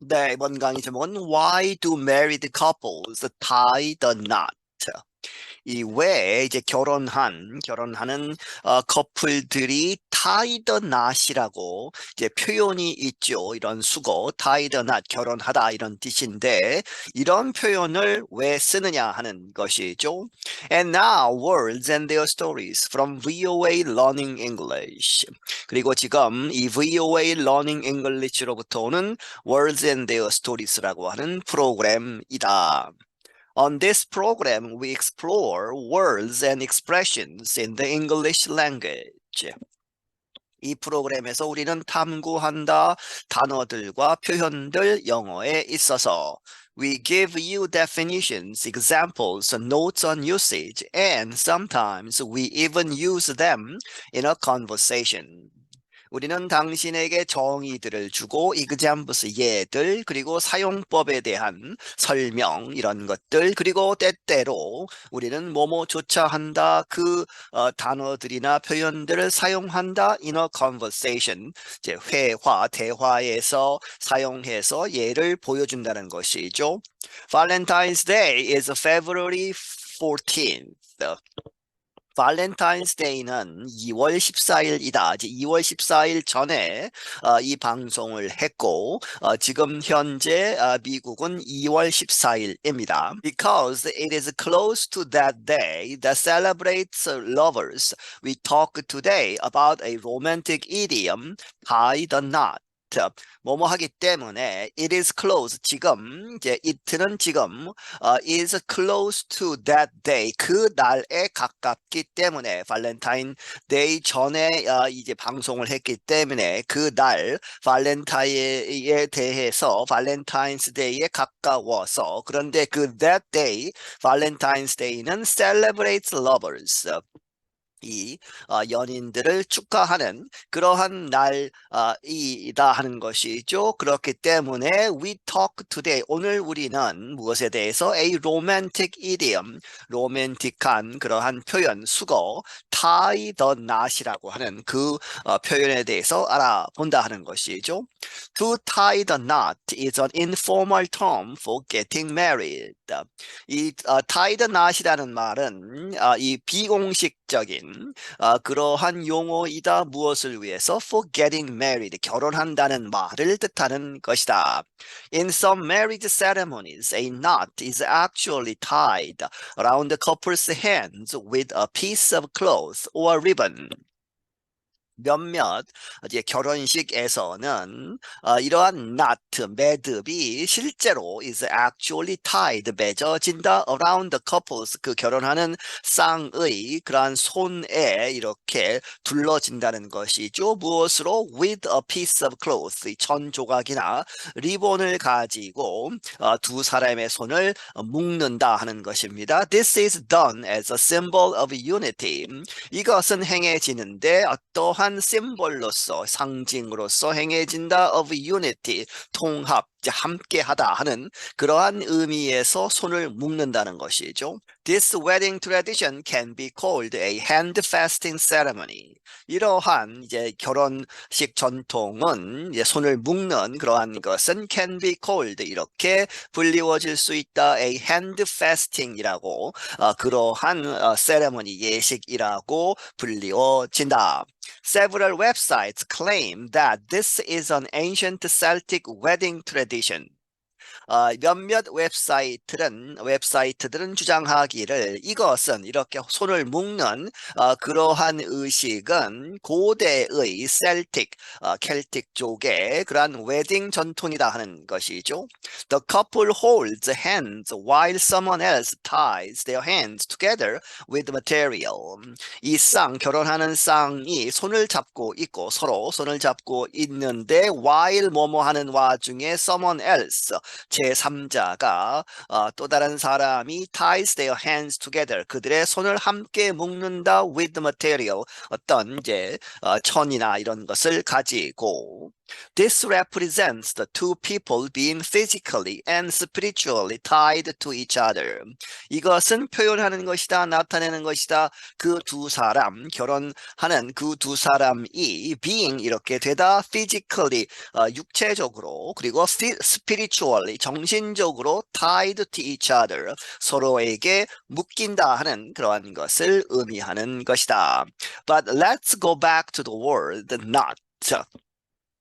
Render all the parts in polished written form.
네, 이번 강의 제목은 Why do married couples tie the knot? 이 왜 이제 결혼하는 커플들이 tie the knot이라고 이제 표현이 있죠. 이런 수거 tie the knot 결혼하다 이런 뜻인데 이런 표현을 왜 쓰느냐 하는 것이죠. And now words and their stories from VOA Learning English. 그리고 지금 이 VOA Learning English로부터 오는 Words and Their Stories라고 하는 프로그램이다. On this program, we explore words and expressions in the English language. 이 프로그램에서 우리는 탐구한다 단어들과 표현들 영어에 있어서 We give you definitions, examples, notes on usage, and sometimes we even use them in a conversation. 우리는 당신에게 정의들을 주고 examples 예들 그리고 사용법에 대한 설명 이런 것들 그리고 때때로 우리는 뭐뭐조차 한다 그 단어들이나 표현들을 사용한다 in a conversation 이제 대화에서 사용해서 예를 보여준다는 것이죠. Valentine's Day is February 14th. 발렌타인스데이는 2월 14일이다. 이제 2월 14일 전에 이 방송을 했고 지금 현재 미국은 2월 14일입니다. Because it is close to that day that celebrates lovers, we talk today about a romantic idiom, tie the knot. 뭐뭐 하기 때문에 it is close 지금 이제 it는 지금 is close to that day 그 날에 가깝기 때문에 발렌타인 데이 전에 이제 방송을 했기 때문에 그 날 발렌타인에 대해서 발렌타인스 데이에 가까워서 그런데 그 that day 발렌타인스 데이는 celebrates lovers 이 연인들을 축하하는 그러한 날이다 하는 것이죠. 그렇기 때문에 we talk today 오늘 우리는 무엇에 대해서 a romantic idiom 로맨틱한 그러한 표현 수거 tie the knot이라고 하는 그 표현에 대해서 알아본다 하는 것이죠. To tie the knot is an informal term for getting married. 이 tie the knot이라는 말은 이 비공식적인 그러한 용어이다. 무엇을 위해서? For getting married. 결혼한다는 말을 뜻하는 것이다. In some marriage ceremonies, a knot is actually tied around the couple's hands with a piece of cloth or ribbon. 몇몇 이제 결혼식에서는 이러한 knot, 매듭이 실제로 is actually tied, 맺어진다 around the couples, 그 결혼하는 쌍의 그러한 손에 이렇게 둘러진다는 것이죠. 무엇으로? With a piece of cloth, 천 조각이나 리본을 가지고 두 사람의 손을 묶는다 하는 것입니다. This is done as a symbol of unity. 이것은 행해지는데 어떠한 심볼로서 상징으로서 행해진다 of unity 통합 함께하다 하는 그러한 의미에서 손을 묶는다는 것이죠. This wedding tradition can be called a hand fasting ceremony. 이러한 이제 결혼식 전통은 이제 손을 묶는 그러한 것은 can be called 이렇게 불리워질 수 있다. A hand fasting이라고 그러한 ceremony 예식이라고 불리워진다. Several websites claim that this is an ancient Celtic wedding tradition. 몇몇 웹사이트들은 주장하기를 이것은 이렇게 손을 묶는 그러한 의식은 고대의 셀틱, 켈틱 쪽의 그러한 웨딩 전통이다 하는 것이죠. The couple holds hands while someone else ties their hands together with material. 이 결혼하는 쌍이 손을 잡고 있고 서로 손을 잡고 있는데 while 뭐뭐 하는 와중에 someone else 제3자가 또 다른 사람이 ties their hands together 그들의 손을 함께 묶는다 with material 어떤 이제 천이나 이런 것을 가지고 This represents the two people being physically and spiritually tied to each other. 이것은 표현하는 것이다, 나타내는 것이다. 그 두 사람, 결혼하는 그 두 사람이 being 이렇게 되다, physically, 육체적으로, 그리고 spiritually, 정신적으로 tied to each other, 서로에게 묶인다 하는 그러한 것을 의미하는 것이다. But let's go back to the word not.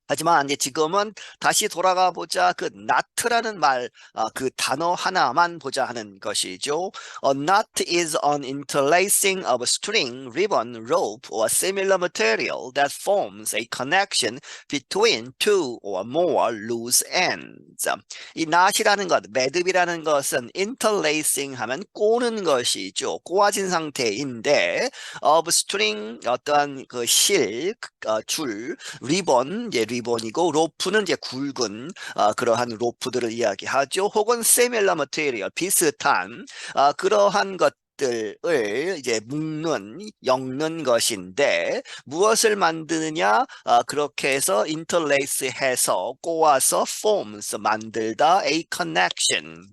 하지만 이제 지금은 다시 돌아가 보자. 그 knot라는 말, 그 단어 하나만 보자 하는 것이죠. A knot is an interlacing of string, ribbon, rope, or similar material that forms a connection between two or more loose ends. 이 knot이라는 것, 매듭이라는 것은 interlacing 하면 꼬는 것이죠. 꼬아진 상태인데, of string, 어떠한 그 줄, 리본, 이제 리본이고 로프는 이제 굵은 그러한 로프들을 이야기하죠. 혹은 similar material, 비슷한 그러한 것들을 이제 묶는, 엮는 것인데 무엇을 만드느냐? 그렇게 해서 interlace 해서 꼬아서 forms 만들다 a connection.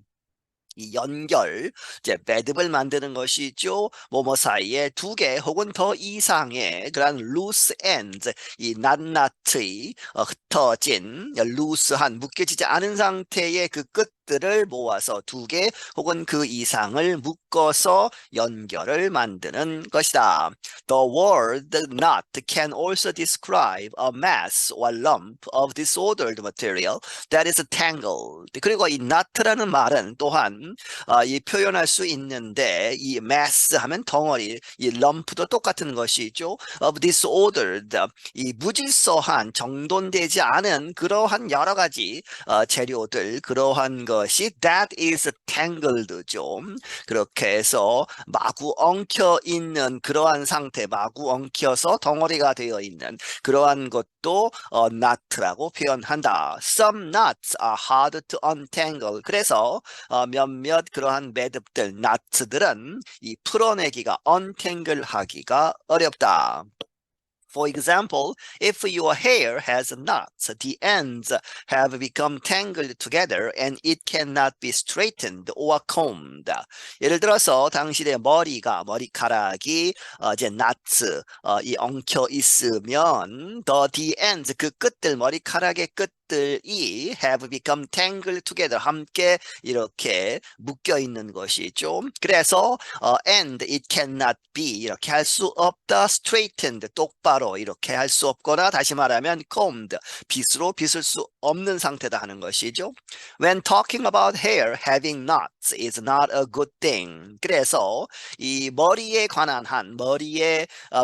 이 연결, 이제 매듭을 만드는 것이죠. 뭐뭐 사이에 두 개 혹은 더 이상의 그런 loose ends, 이 낱낱이 흩어진, loose한, 묶여지지 않은 상태의 그 끝들을 모아서 두 개 혹은 그 이상을 묶어서 연결을 만드는 것이다. The word knot can also describe a mass or lump of disordered material that is tangled. 그리고 이 knot라는 말은 또한 이 표현할 수 있는데 이 mass 하면 덩어리, 이 lump도 똑같은 것이죠. of disordered, 이 무질서한, 정돈되지 않은 그러한 여러 가지 재료들, 그러한 것이 that is tangled죠. 그렇게 해서 마구 엉켜 있는 그러한 상태, 마구 엉켜서 덩어리가 되어 있는 그러한 것도 knot라고 표현한다. Some knots are hard to untangle. 그래서 몇몇 그러한 매듭들, knot들은 이 풀어내기가, untangle 하기가 어렵다. For example, if your hair has knots, the ends have become tangled together and it cannot be straightened or combed. 예를 들어서 당신의 머리카락이 이제 knots, 이 엉켜 있으면 the ends, 그 끝들, 머리카락의 끝들이 have become tangled together, 함께 이렇게 묶여 있는 것이죠. 그래서 and it cannot be, 이렇게 할 수 없다, straightened, 똑바로 이렇게 할 수 없거나, 다시 말하면 combed, 빗으로 빗을 수 없는 상태다 하는 것이죠. When talking about hair having knots is not a good thing. 그래서 이 머리에 관한 한,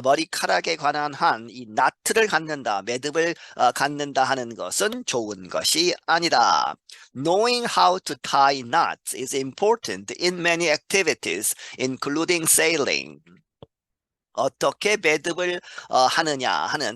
머리카락에 관한 한 이 나트를 갖는다, 매듭을 갖는다 하는 것은 좋은 것이 아니다. Knowing how to tie knots is important in many activities, including sailing. 어떻게 매듭을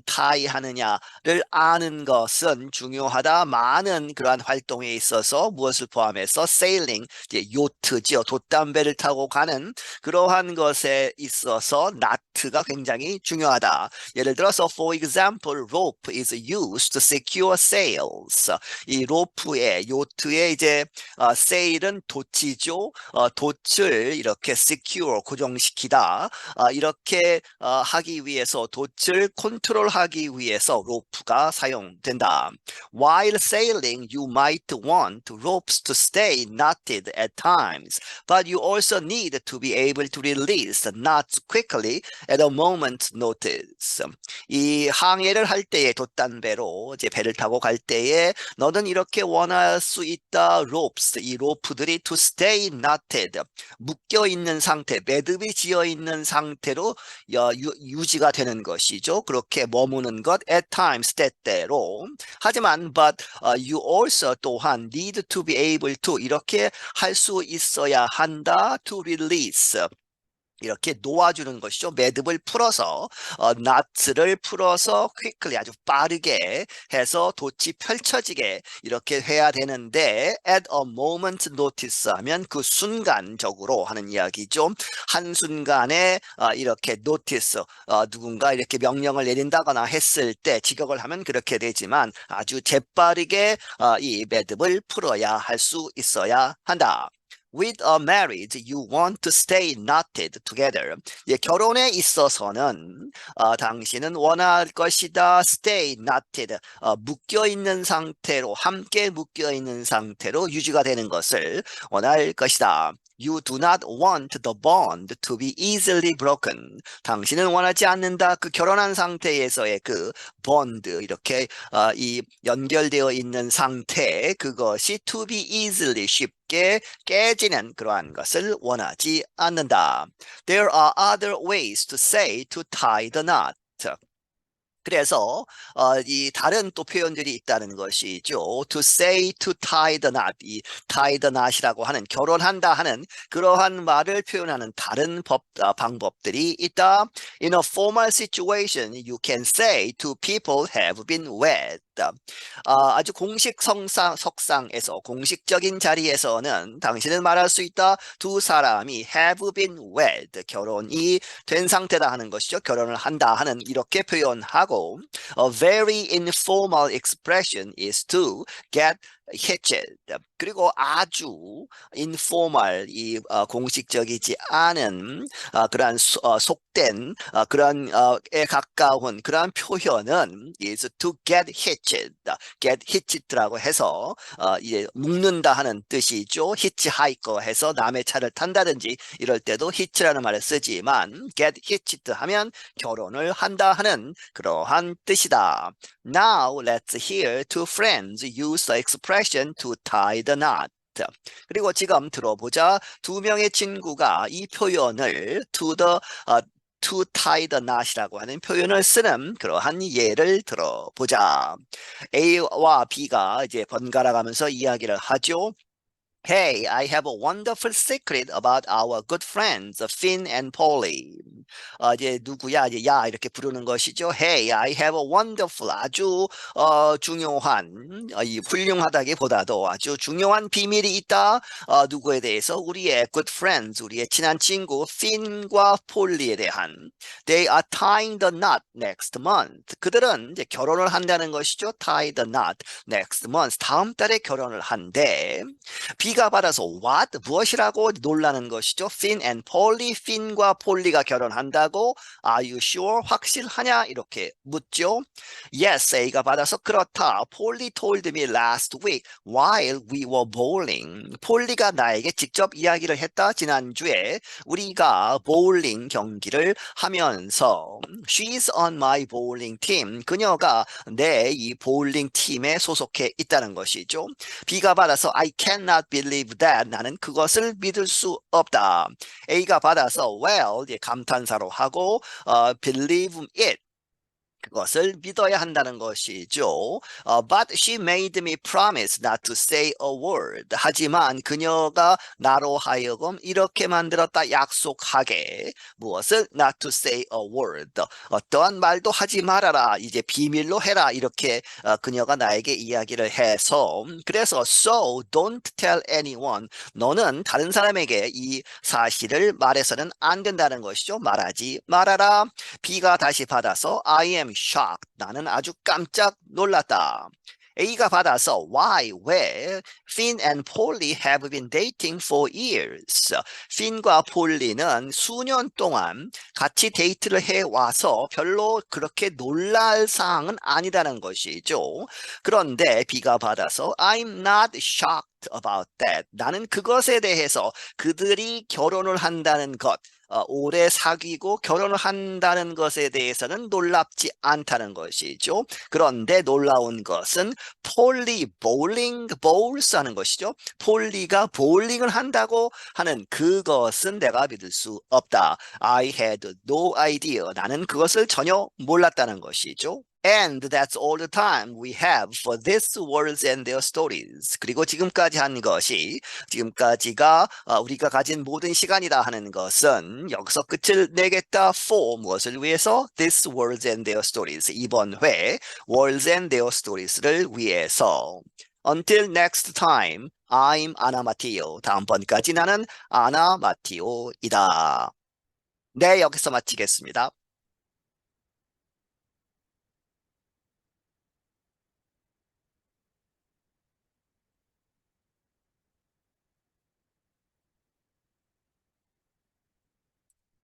타이 하느냐를 아는 것은 중요하다. 많은 그러한 활동에 있어서 무엇을 포함해서 sailing, 이제 요트지요. 돛담배를 타고 가는 그러한 것에 있어서 나트가 굉장히 중요하다. 예를 들어서 for example, rope is used to secure sails. 이 로프에, 요트에 이제 sail은 돛이죠. 돛을 이렇게 secure, 고정시키다. 이렇게 하기 위해서, 돛을 컨트롤하기 위해서 로프가 사용된다. While sailing, you might want ropes to stay knotted at times, but you also need to be able to release the knots quickly at a moment's notice. 이 항해를 할 때에 돛단배로 이제 배를 타고 갈 때에 너는 이렇게 원할 수 있다. ropes, 이 로프들이 to stay knotted, 묶여 있는 상태, 매듭이 지어 있는 상태로 유지가 되는 것이죠. 그렇게 머무는 것, at times, 때때로. 하지만 but you also 또한 need to be able to, 이렇게 할 수 있어야 한다. to release, 이렇게 놓아주는 것이죠. 매듭을 풀어서 not를 풀어서 quickly 아주 빠르게 해서 돛이 펼쳐지게 이렇게 해야 되는데 at a moment notice 하면 그 순간적으로 하는 이야기죠. 한순간에 이렇게 notice 누군가 이렇게 명령을 내린다거나 했을 때 직역을 하면 그렇게 되지만 아주 재빠르게 이 매듭을 풀어야 할 수 있어야 한다. With a marriage, you want to stay knotted together. 예, 결혼에 있어서는 당신은 원할 것이다. Stay knotted. 묶여 있는 상태로 함께 묶여 있는 상태로 유지가 되는 것을 원할 것이다. You do not want the bond to be easily broken. 당신은 원하지 않는다. 그 결혼한 상태에서의 그 bond 이렇게 이 연결되어 있는 상태 그것이 to be easily 쉽게 깨지는 그러한 것을 원하지 않는다. There are other ways to say to tie the knot. 그래서 이 다른 또 표현들이 있다는 것이죠. To say to tie the knot, 이 tie the knot이라고 하는 결혼한다 하는 그러한 말을 표현하는 다른 방법들이 있다. In a formal situation, you can say to people have been wed. 아주 공식 석상에서 공식적인 자리에서는 당신은 말할 수 있다. 두 사람이 have been wed, 결혼이 된 상태다 하는 것이죠. 결혼을 한다 하는 이렇게 표현하고 a very informal expression is to get hitched. 그리고 아주 informal 이 공식적이지 않은 그러한 속된 그런 에 가까운 그러한 표현은 is to get hitched. get hitched라고 해서 이제 묶는다 하는 뜻이죠. hitchhiker 해서 남의 차를 탄다든지 이럴 때도 hitch라는 말을 쓰지만 get hitched 하면 결혼을 한다 하는 그러한 뜻이다. Now let's hear two friends use the expression to tie the knot. 그리고 지금 들어보자. 두 명의 친구가 이 표현을 to tie the knot이라고 하는 표현을 쓰는 그러한 예를 들어보자. A와 B가 이제 번갈아 가면서 이야기를 하죠. Hey, I have a wonderful secret about our good friends, Finn and Polly. 이제 누구야? 이제 야 이렇게 부르는 것이죠. Hey, I have a wonderful 아주 중요한 이 훌륭하다기보다도 아주 중요한 비밀이 있다. 누구에 대해서? 우리의 good friends, 우리의 친한 친구 Finn과 폴리에 대한. They are tying the knot next month. 그들은 이제 결혼을 한다는 것이죠. Tie the knot next month. 다음 달에 결혼을 한대. B가 받아서 what? 무엇이라고 놀라는 것이죠. Finn and Polly, Finn과 폴리가 결혼한다고? Are you sure? 확실하냐? 이렇게 묻죠. Yes, A가 받아서 그렇다. Polly told me last week while we were bowling. 폴리가 나에게 직접 이야기를 했다. 지난주에 우리가 보울링 경기를 하면서 She's on my bowling team. 그녀가 내 이 보울링 팀에 소속해 있다는 것이죠. B가 받아서 I cannot believe that. 나는 그것을 믿을 수 없다. A가 받아서 well, 감탄사로 하고 believe it. 그것을 믿어야 한다는 것이죠. But she made me promise not to say a word. 하지만 그녀가 나로 하여금 이렇게 만들었다. 약속하게. 무엇을? Not to say a word. 어떠한 말도 하지 말아라. 이제 비밀로 해라. 이렇게 그녀가 나에게 이야기를 해서 그래서 so don't tell anyone. 너는 다른 사람에게 이 사실을 말해서는 안 된다는 것이죠. 말하지 말아라. B가 다시 받아서 I am shocked. 나는 아주 깜짝 놀랐다. A가 받아서 why, 왜? Finn and Polly have been dating for years. Finn과 폴리는 수년 동안 같이 데이트를 해와서 별로 그렇게 놀랄 사항은 아니라는 것이죠. 그런데 B가 받아서 I'm not shocked about that. 나는 그것에 대해서 그들이 결혼을 한다는 것, 오래 사귀고 결혼을 한다는 것에 대해서는 놀랍지 않다는 것이죠. 그런데 놀라운 것은 폴리 볼링 볼스 하는 것이죠. 폴리가 볼링을 한다고 하는 그것은 내가 믿을 수 없다. I had no idea. 나는 그것을 전혀 몰랐다는 것이죠. And that's all the time we have for these words and their stories. 그리고 지금까지 한 것이 지금까지가 우리가 가진 모든 시간이다 하는 것은 여기서 끝을 내겠다 for 무엇을 위해서? These words and their stories. 이번 회 words and their stories를 위해서. Until next time, I'm Anna Matteo. 다음번까지 나는 아나 마티오이다. 네, 여기서 마치겠습니다.